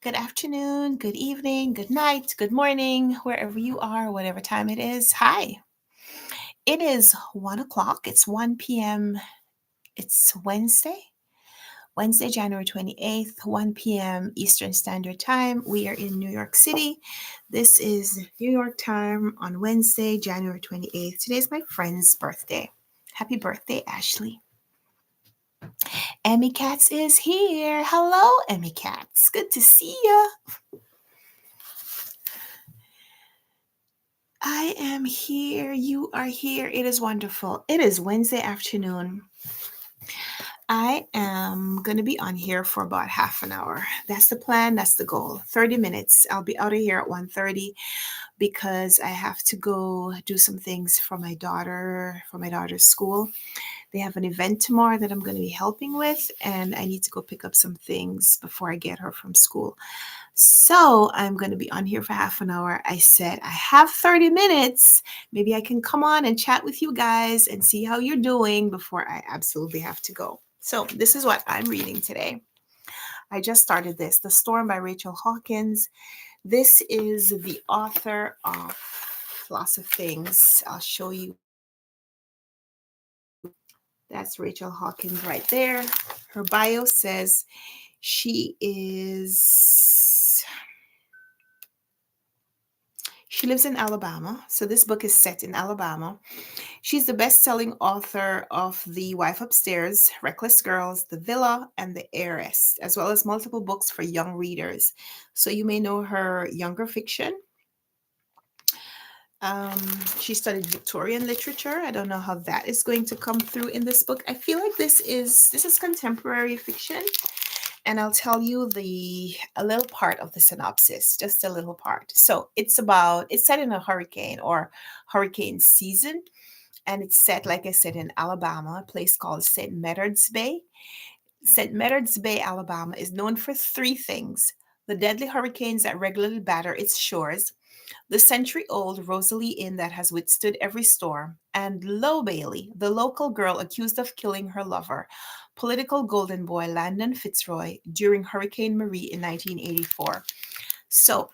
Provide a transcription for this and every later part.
good afternoon, good evening, good night, good morning, wherever you are, whatever time it is. Hi. It is 1 o'clock. It's 1 p.m. It's Wednesday, January 28th, 1 p.m. Eastern Standard Time. We are in New York City. This is New York time on Wednesday, January 28th. Today's my friend's birthday. Happy birthday, Ashley. Emmy Katz is here. Hello, Emmy Katz. Good to see you. I am here. You are here. It is wonderful. It is Wednesday afternoon. I am going to be on here for about half an hour. That's the plan. That's the goal. 30 minutes. I'll be out of here at 1:30 because I have to go do some things for my daughter's school. They have an event tomorrow that I'm going to be helping with, and I need to go pick up some things before I get her from school. So I'm going to be on here for half an hour. I said, I have 30 minutes. Maybe I can come on and chat with you guys and see how you're doing before I absolutely have to go. So this is what I'm reading today. I just started this, The Storm by Rachel Hawkins. This is the author of lots of things. I'll show you. That's Rachel Hawkins right there. Her bio says she lives in Alabama. So this book is set in Alabama. She's the best-selling author of The Wife Upstairs, Reckless Girls, The Villa, and The Heiress, as well as multiple books for young readers. So you may know her younger fiction. She studied Victorian literature. I don't know how that is going to come through in this book. I feel like this is contemporary fiction, and I'll tell you a little part of the synopsis, just a little part. So it's set in a hurricane or hurricane season, and it's set, like I said, in Alabama, a place called St. Medard's Bay. St. Medard's Bay, Alabama, is known for three things: the deadly hurricanes that regularly batter its shores, the century-old Rosalie Inn that has withstood every storm, and Lo Bailey, the local girl accused of killing her lover, political golden boy Landon Fitzroy, during Hurricane Marie in 1984. So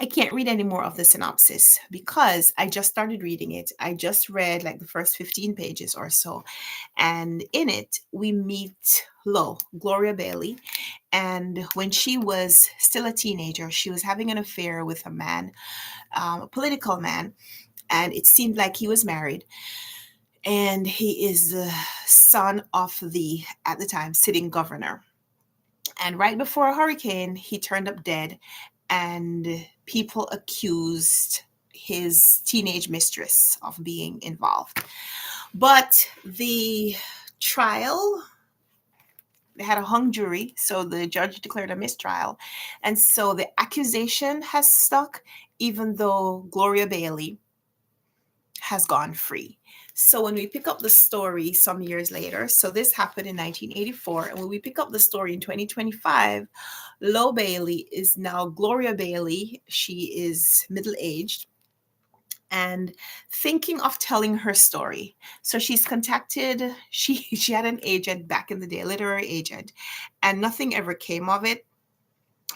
I can't read any more of the synopsis because I just started reading it. I just read like the first 15 pages or so. And in it, we meet Gloria Bailey. And when she was still a teenager, she was having an affair with a man, a political man. And it seemed like he was married. And he is the son of at the time, sitting governor. And right before a hurricane, he turned up dead, and people accused his teenage mistress of being involved. But the trial, they had a hung jury, so the judge declared a mistrial. And so the accusation has stuck, even though Gloria Bailey has gone free. So when we pick up the story some years later, so this happened in 1984, and when we pick up the story in 2025, Lo Bailey is now Gloria Bailey. She is middle-aged and thinking of telling her story. So she's contacted, she had an agent back in the day, a literary agent, and nothing ever came of it.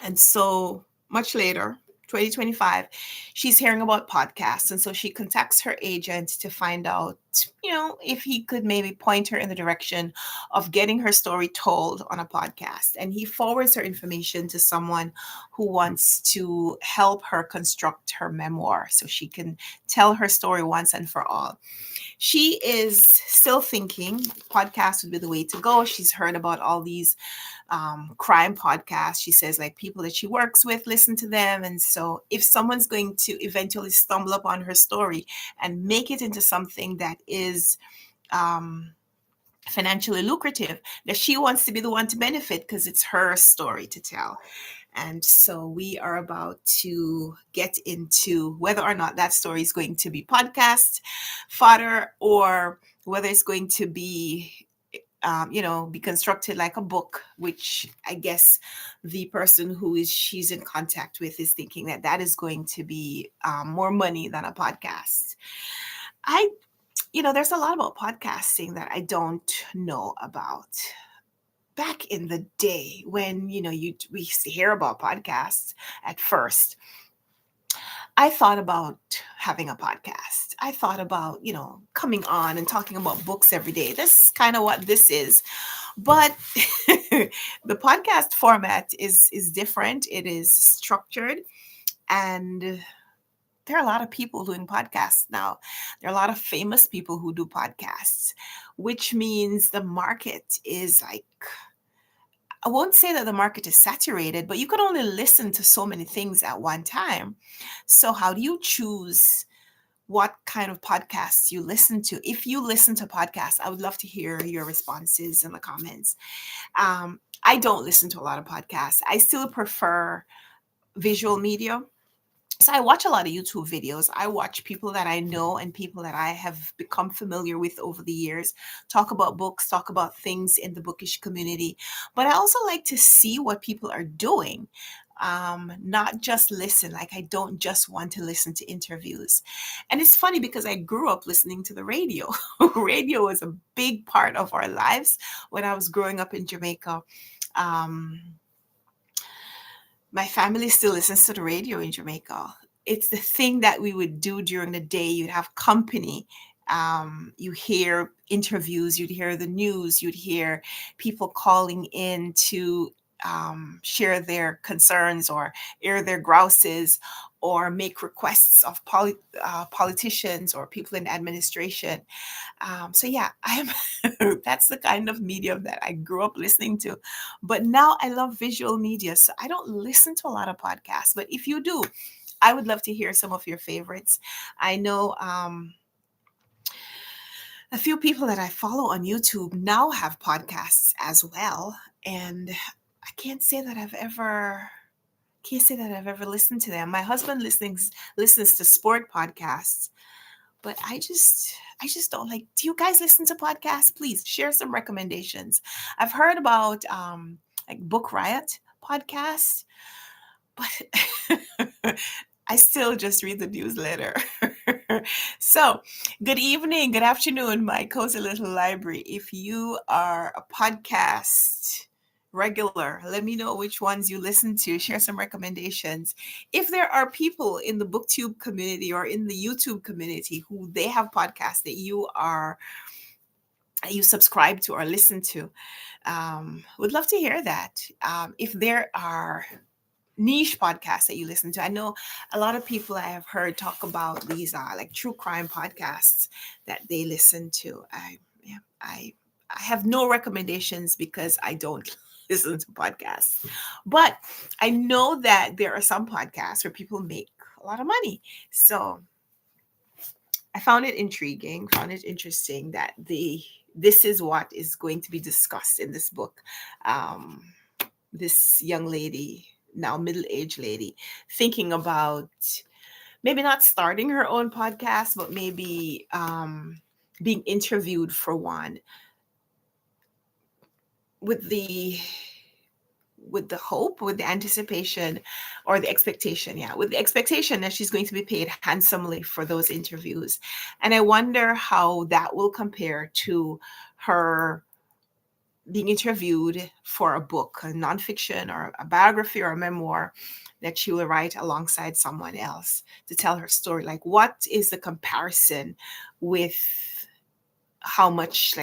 And so much later, 2025, she's hearing about podcasts. And so she contacts her agent to find out, if he could maybe point her in the direction of getting her story told on a podcast. And he forwards her information to someone who wants to help her construct her memoir so she can tell her story once and for all. She is still thinking podcast would be the way to go. She's heard about all these crime podcasts. She says like people that she works with listen to them. And so if someone's going to eventually stumble upon her story and make it into something that is financially lucrative, that she wants to be the one to benefit because it's her story to tell. And so we are about to get into whether or not that story is going to be podcast fodder or whether it's going to be be constructed like a book, which I guess the person she's in contact with is thinking that is going to be more money than a podcast. There's a lot about podcasting that I don't know about. back in the day when, we used to hear about podcasts at first, I thought about having a podcast. I thought about, coming on and talking about books every day. This is kind of what this is. But the podcast format is different. It is structured, and there are a lot of people doing podcasts now. There are a lot of famous people who do podcasts, which means the market is like, I won't say that the market is saturated, but you can only listen to so many things at one time. So, how do you choose what kind of podcasts you listen to? If you listen to podcasts, I would love to hear your responses in the comments. I don't listen to a lot of podcasts. I still prefer visual media. So I watch a lot of YouTube videos. I watch people that I know and people that I have become familiar with over the years talk about books, talk about things in the bookish community. But I also like to see what people are doing, not just listen. Like, I don't just want to listen to interviews. And it's funny because I grew up listening to the radio. Radio was a big part of our lives when I was growing up in Jamaica. Um, my family still listens to the radio in Jamaica. It's the thing that we would do during the day. You'd have company. You hear interviews, you'd hear the news, you'd hear people calling in to share their concerns or air their grouses or make requests of politicians or people in administration. So yeah, I'm that's the kind of media that I grew up listening to. But now I love visual media, so I don't listen to a lot of podcasts. But if you do, I would love to hear some of your favorites. I know a few people that I follow on YouTube now have podcasts as well, and I can't say that I've ever listened to them. My husband listens to sport podcasts, but I just don't like. Do you guys listen to podcasts? Please share some recommendations. I've heard about like Book Riot podcast, but I still just read the newsletter. So, good evening, good afternoon, my cozy little library. If you are a podcast regular, let me know which ones you listen to. Share some recommendations. If there are people in the booktube community or in the YouTube community who they have podcasts that you subscribe to or listen to, would love to hear that. If there are niche podcasts that you listen to. I know a lot of people I have heard talk about these like true crime podcasts that they listen to. I have no recommendations because I don't listen to podcasts. But I know that there are some podcasts where people make a lot of money. So I found it intriguing, found it interesting that this is what is going to be discussed in this book. Um, this young lady, now middle-aged lady, thinking about maybe not starting her own podcast, but maybe being interviewed for one, with the hope, with the anticipation, or the expectation, yeah, with the expectation that she's going to be paid handsomely for those interviews. And I wonder how that will compare to her being interviewed for a book, a nonfiction or a biography or a memoir that she will write alongside someone else to tell her story. Like, what is the comparison with how much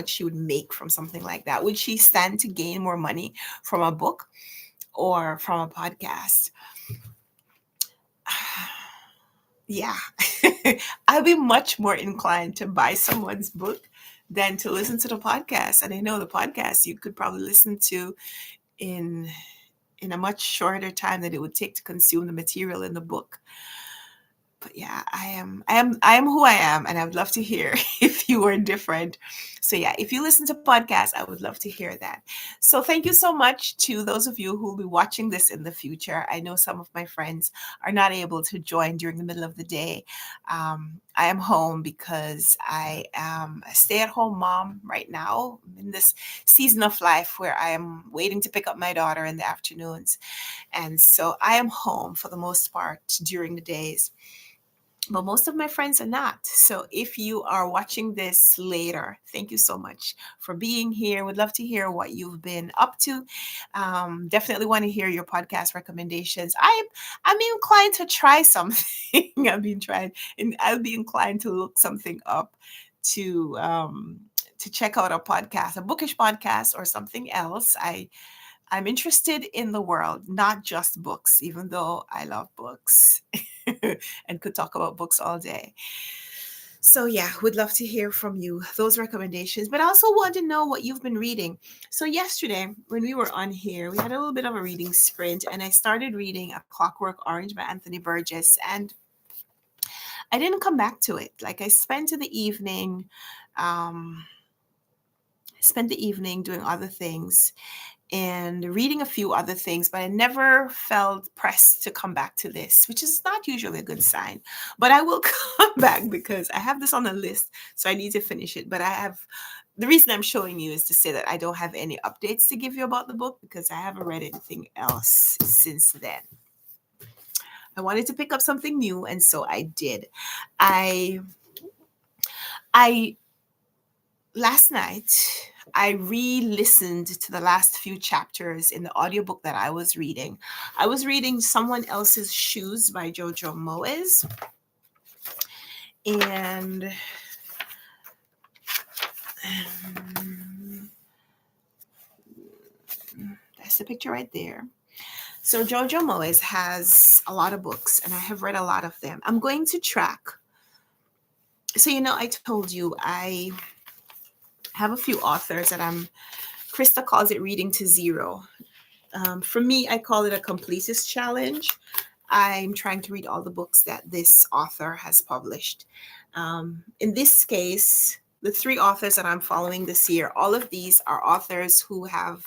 she would make from something like that? Would she stand to gain more money from a book or from a podcast? Yeah, I'd be much more inclined to buy someone's book than to listen to the podcast. And I know the podcast you could probably listen to in a much shorter time than it would take to consume the material in the book. But yeah, I am who I am, and I would love to hear if you were different. So yeah, if you listen to podcasts, I would love to hear that. So thank you so much to those of you who will be watching this in the future. I know some of my friends are not able to join during the middle of the day. I am home because I am a stay-at-home mom right now in this season of life where I am waiting to pick up my daughter in the afternoons. And so I am home for the most part during the days. but most of my friends are not. So if you are watching this later, thank you so much for being here. Would love to hear what you've been up to. Definitely want to hear your podcast recommendations. I'm inclined to try something. I've been trying, and I'll be inclined to look something up to check out a podcast, a bookish podcast, or something else. I'm interested in the world, not just books, even though I love books and could talk about books all day. So, yeah, would love to hear from you those recommendations, but I also want to know what you've been reading. So, yesterday, when we were on here, we had a little bit of a reading sprint, and I started reading A Clockwork Orange by Anthony Burgess, and I didn't come back to it. Like, I um, spent the evening doing other things and reading a few other things, but I never felt pressed to come back to this, which is not usually a good sign. But I will come back because I have this on the list, so I need to finish it. But the reason I'm showing you is to say that I don't have any updates to give you about the book because I haven't read anything else since then. I wanted to pick up something new, and so I did. I I last night I re-listened to the last few chapters in the audiobook that I was reading. I was reading Someone Else's Shoes by Jojo Moyes. And that's the picture right there. So Jojo Moyes has a lot of books, and I have read a lot of them. I'm going to track. So, I told you I have a few authors that Krista calls it reading to zero. For me, I call it a completist challenge. I'm trying to read all the books that this author has published. In this case, the three authors that I'm following this year, all of these are authors who have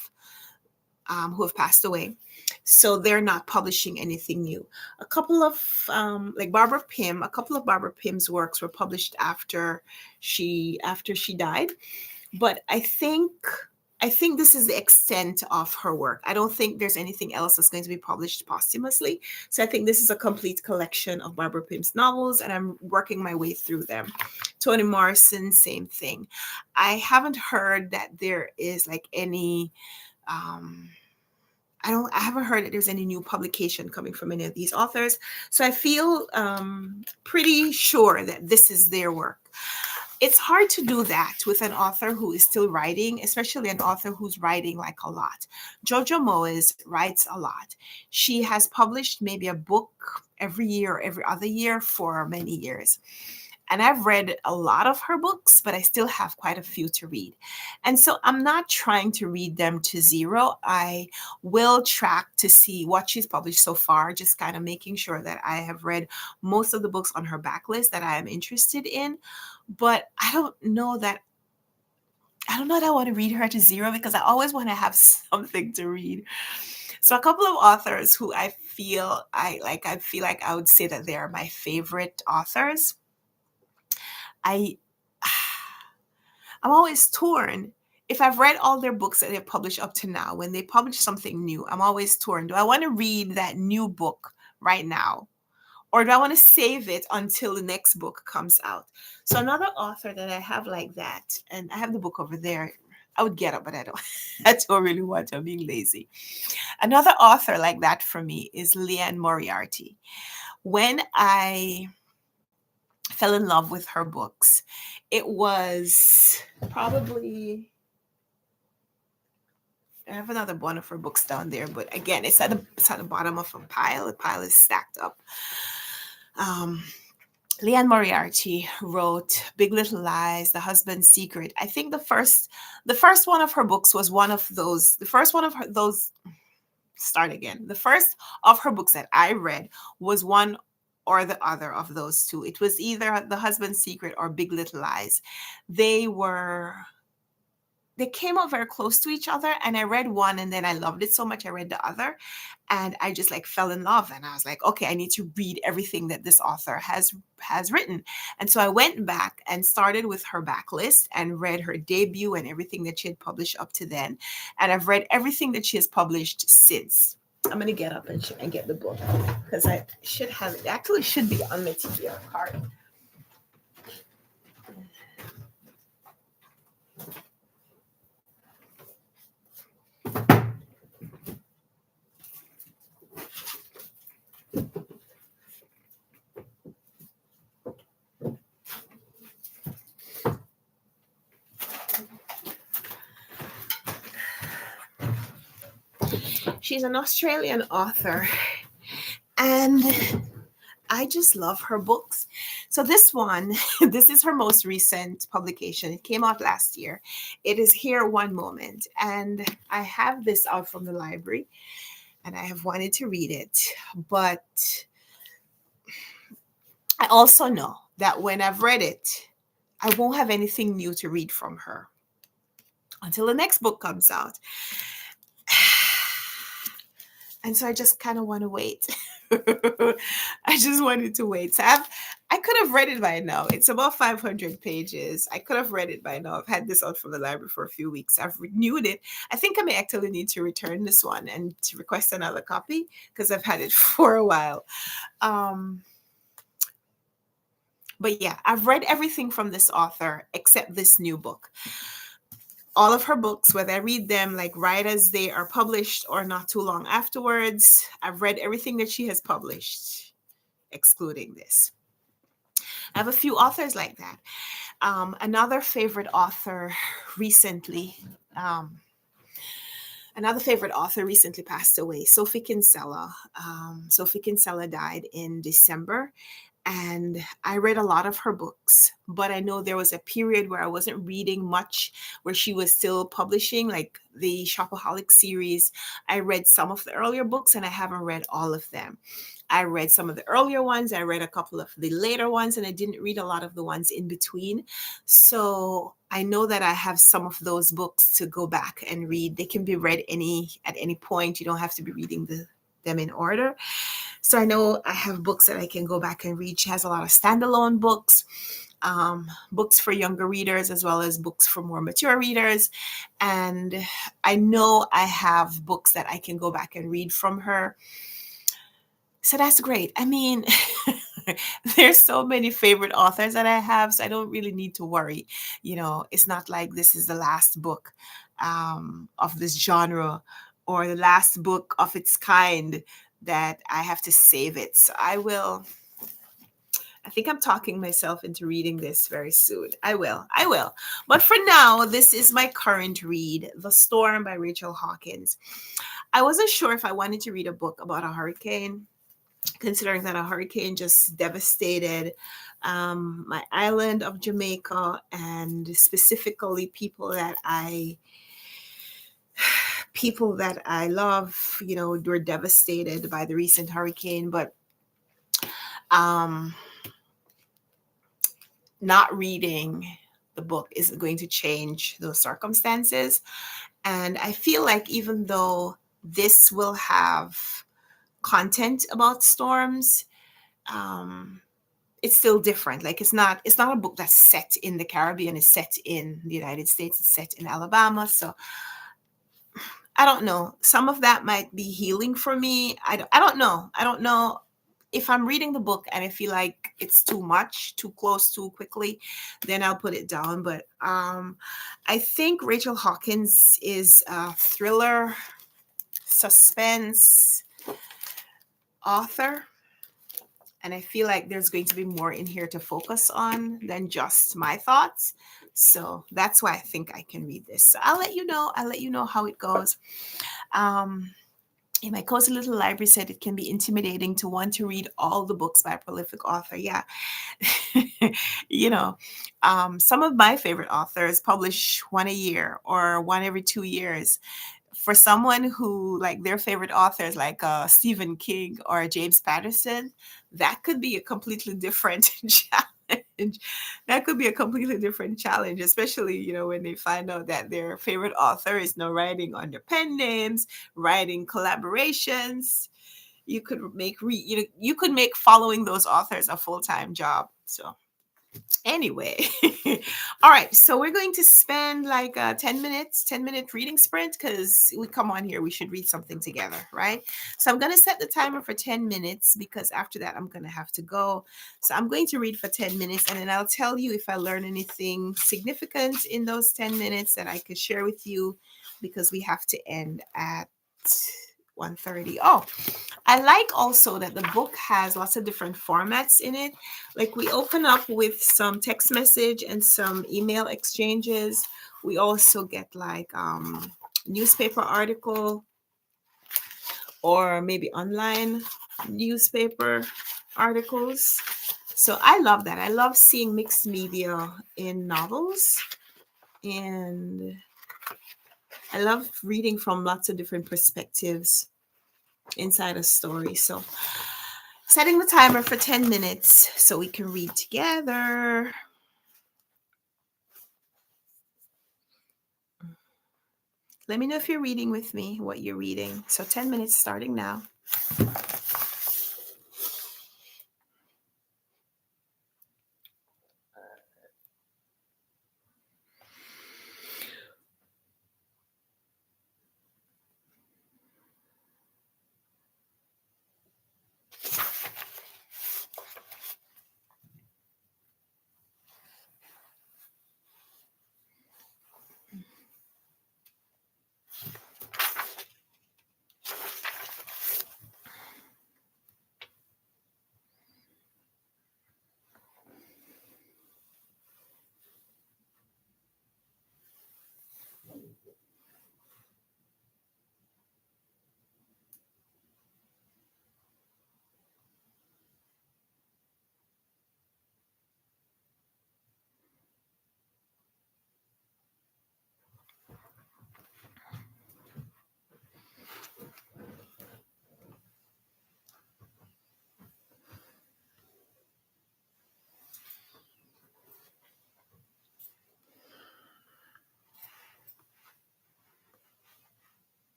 passed away. So they're not publishing anything new. A couple of like Barbara Pym, a couple of Barbara Pym's works were published after she died. But I think this is the extent of her work. I don't think there's anything else that's going to be published posthumously. So I think this is a complete collection of Barbara Pym's novels, and I'm working my way through them. Toni Morrison, same thing. I haven't heard that there is like any um I haven't heard that there's any new publication coming from any of these authors. So I feel pretty sure that this is their work. It's hard to do that with an author who is still writing, especially an author who's writing like a lot. Jojo Moyes writes a lot. She has published maybe a book every year or every other year for many years. And I've read a lot of her books, but I still have quite a few to read. And so I'm not trying to read them to zero. I will track to see what she's published so far, just kind of making sure that I have read most of the books on her backlist that I am interested in. But I don't know that I want to read her to zero because I always want to have something to read. So a couple of authors who I feel like I would say that they are my favorite authors. I I'm always torn. If I've read all their books that they've published up to now, when they publish something new, I'm always torn. Do I want to read that new book right now? Or do I want to save it until the next book comes out? So another author that I have like that, and I have the book over there. I would get up, but I don't. I don't really want to. I'm being lazy. Another author like that for me is Leanne Moriarty. When I fell in love with her books, it was probably I have another one of her books down there, but again, it's at the bottom of a pile. The pile is stacked up. Um, Leanne Moriarty wrote Big Little Lies, The Husband's Secret. I think the first one of her books was one of those. The first one of her those start again. The first of her books that I read was one or the other of those two. It was either The Husband's Secret or Big Little Lies. They were they came out very close to each other, and I read one and then I loved it so much I read the other, and I just like fell in love, and I was like, okay, I need to read everything that this author has written. And so I went back and started with her backlist and read her debut and everything that she had published up to then, and I've read everything that she has published since. I'm gonna get up and get the book because I should have it. Actually, should be on my TBR card. She's an Australian author, and I just love her books. So this one, this is her most recent publication. It came out last year. It is Here One Moment, and I have this out from the library, and I have wanted to read it, but I also know that when I've read it, I won't have anything new to read from her until the next book comes out. And so I just kind of want to wait. I just wanted to wait. I could have read it by now. It's about 500 pages. I could have read it by now. I've had this out from the library for a few weeks. I've renewed it. I think I may actually need to return this one and to request another copy because I've had it for a while. But yeah, I've read everything from this author except this new book. All of her books, whether I read them like right as they are published or not too long afterwards, I've read everything that she has published, excluding this. I have a few authors like that. Another favorite author recently passed away, Sophie Kinsella. Sophie Kinsella died in December. And I read a lot of her books, but I know there was a period where I wasn't reading much, where she was still publishing, like the Shopaholic series. I read some of the earlier books, and I haven't read all of them. I read some of the earlier ones. I read a couple of the later ones, and I didn't read a lot of the ones in between. So I know that I have some of those books to go back and read. They can be read at any point. You don't have to be reading them in order. So I know I have books that I can go back and read. She has a lot of standalone books, books for younger readers, as well as books for more mature readers. And I know I have books that I can go back and read from her. So that's great. I mean, there's so many favorite authors that I have, so I don't really need to worry. It's not like this is the last book of this genre or the last book of its kind that I have to save it. So I think I'm talking myself into reading this very soon. I will. But for now, this is my current read, The Storm by Rachel Hawkins. I wasn't sure if I wanted to read a book about a hurricane, considering that a hurricane just devastated my island of Jamaica, and specifically people that I love, were devastated by the recent hurricane. But not reading the book isn't going to change those circumstances. And I feel like even though this will have content about storms, it's still different. Like it's not a book that's set in the Caribbean. It's set in the United States. It's set in Alabama. So I don't know. Some of that might be healing for me. I don't know. I don't know if I'm reading the book and I feel like it's too much, too close, too quickly, then I'll put it down. But I think Rachel Hawkins is a thriller, suspense author. And I feel like there's going to be more in here to focus on than just my thoughts. So that's why I think I can read this. So I'll let you know. How it goes. In my cozy little library said it can be intimidating to want to read all the books by a prolific author. Yeah. Some of my favorite authors publish one a year or one every 2 years. For someone who like their favorite authors like Stephen King or James Patterson, that could be a completely different challenge. That could be a completely different challenge, especially, when they find out that their favorite author is now writing under pen names, writing collaborations. You could make following those authors a full-time job. So Anyway, all right. So we're going to spend like 10 minutes, 10-minute reading sprint because we come on here. We should read something together, right? So I'm going to set the timer for 10 minutes because after that, I'm going to have to go. So I'm going to read for 10 minutes and then I'll tell you if I learn anything significant in those 10 minutes that I could share with you because we have to end at 1:30. Oh, I like also that the book has lots of different formats in it. Like we open up with some text message and some email exchanges. We also get like newspaper article or maybe online newspaper articles. So I love that. I love seeing mixed media in novels and I love reading from lots of different perspectives inside a story. So setting the timer for 10 minutes so we can read together. Let me know if you're reading with me, what you're reading. So 10 minutes starting now.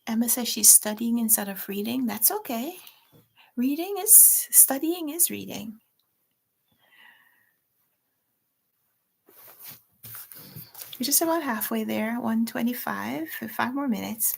Emma says she's studying instead of reading. That's okay. Studying is reading. You're just about halfway there, 125, for 5 more minutes.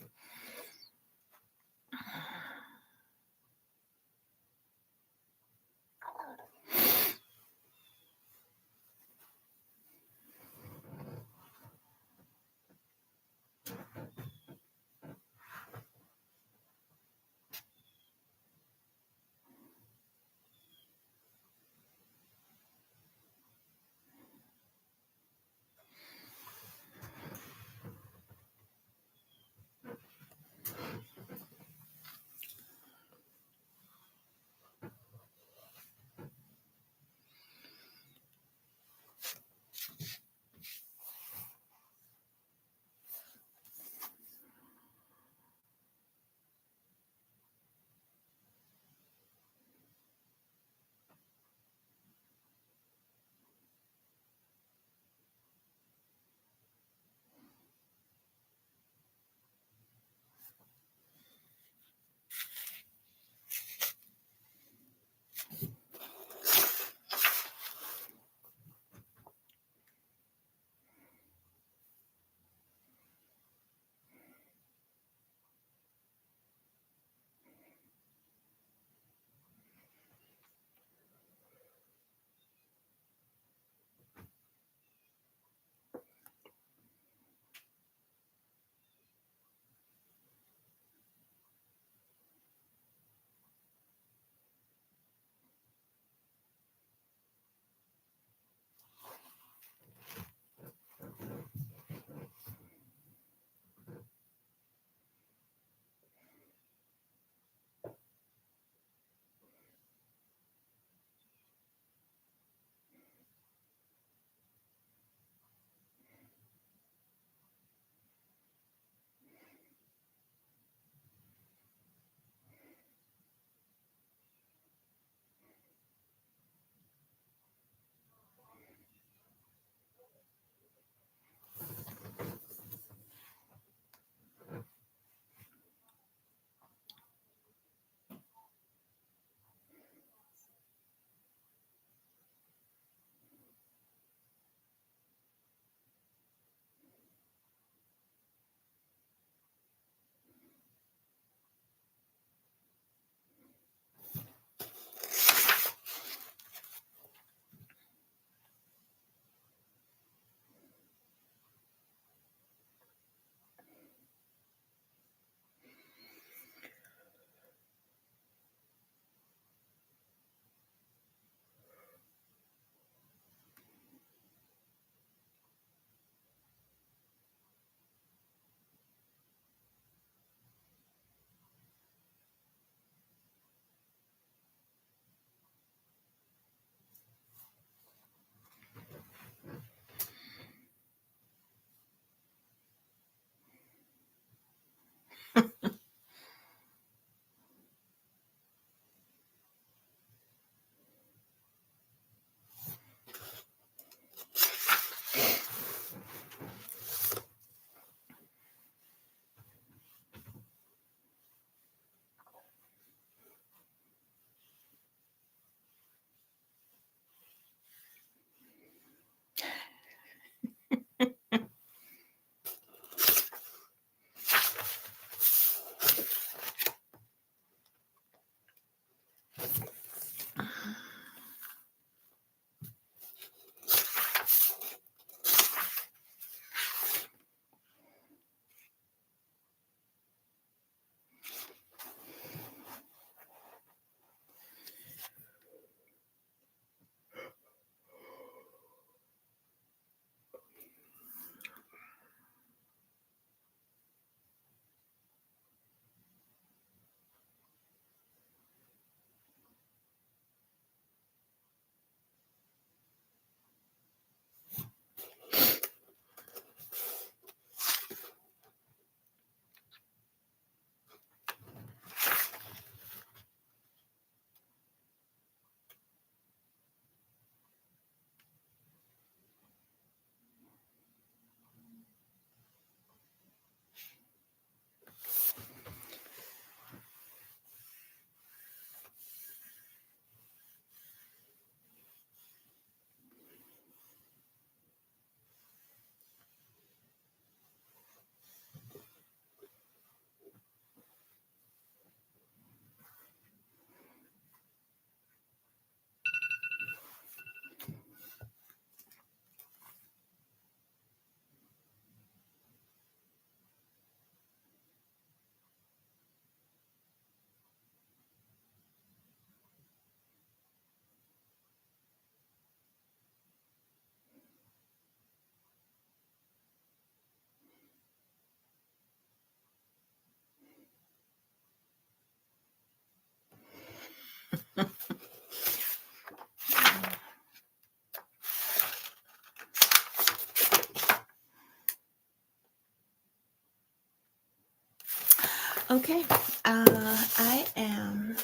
Okay, I am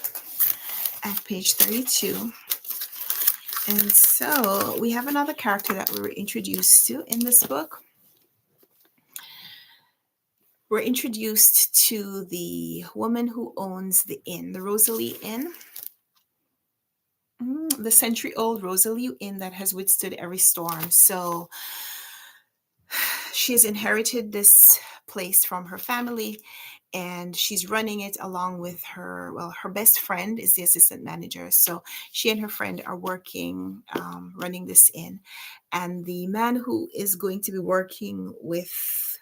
at page 32. And so we have another character that we were introduced to in this book. We're introduced to the woman who owns the inn, the Rosalie Inn. The century-old Rosalie Inn that has withstood every storm. So she has inherited this place from her family, and she's running it along with her best friend is the assistant manager. So she and her friend are working, running this inn. And the man who is going to be working with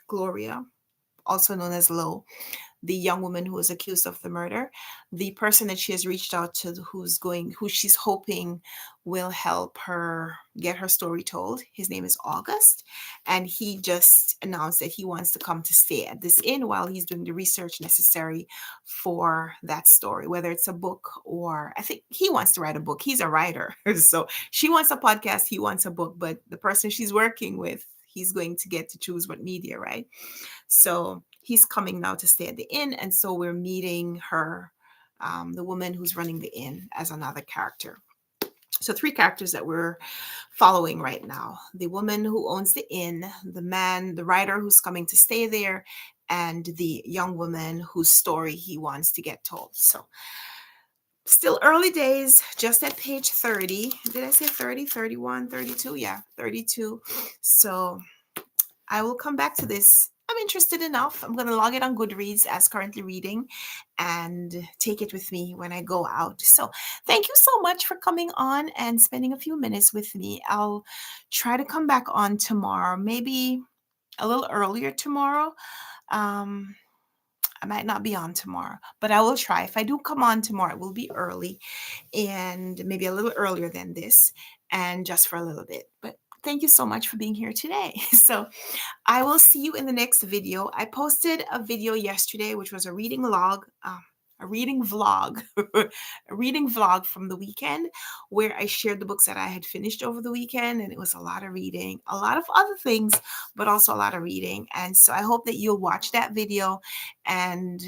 Gloria, also known as Lo, the young woman who was accused of the murder, the person that she has reached out to, who she's hoping will help her get her story told. His name is August, and he just announced that he wants to come to stay at this inn while he's doing the research necessary for that story, whether it's a book, or I think he wants to write a book. He's a writer. So she wants a podcast, he wants a book, but the person she's working with, he's going to get to choose what media, right? So he's coming now to stay at the inn. And so we're meeting her, the woman who's running the inn, as another character. So three characters that we're following right now: the woman who owns the inn, the man, the writer who's coming to stay there, and the young woman whose story he wants to get told. So still early days, just at page 30. Did I say 30, 31, 32? Yeah, 32. So I will come back to this. I'm interested enough. I'm going to log it on Goodreads as currently reading and take it with me when I go out. So thank you so much for coming on and spending a few minutes with me. I'll try to come back on tomorrow, maybe a little earlier tomorrow. Um, I might not be on tomorrow, but I will try. If I do come on tomorrow, it will be early, and maybe a little earlier than this, and just for a little bit. But thank you so much for being here today. So I will see you in the next video. I posted a video yesterday, which was a reading log, a reading vlog, a reading vlog from the weekend, where I shared the books that I had finished over the weekend. And it was a lot of reading, a lot of other things, but also a lot of reading. And so I hope that you'll watch that video and,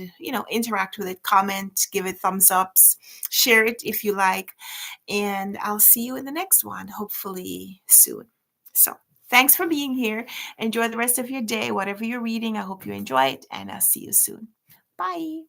interact with it, comment, give it thumbs ups, share it if you like. And I'll see you in the next one, hopefully soon. So thanks for being here. Enjoy the rest of your day, whatever you're reading. I hope you enjoy it, and I'll see you soon. Bye.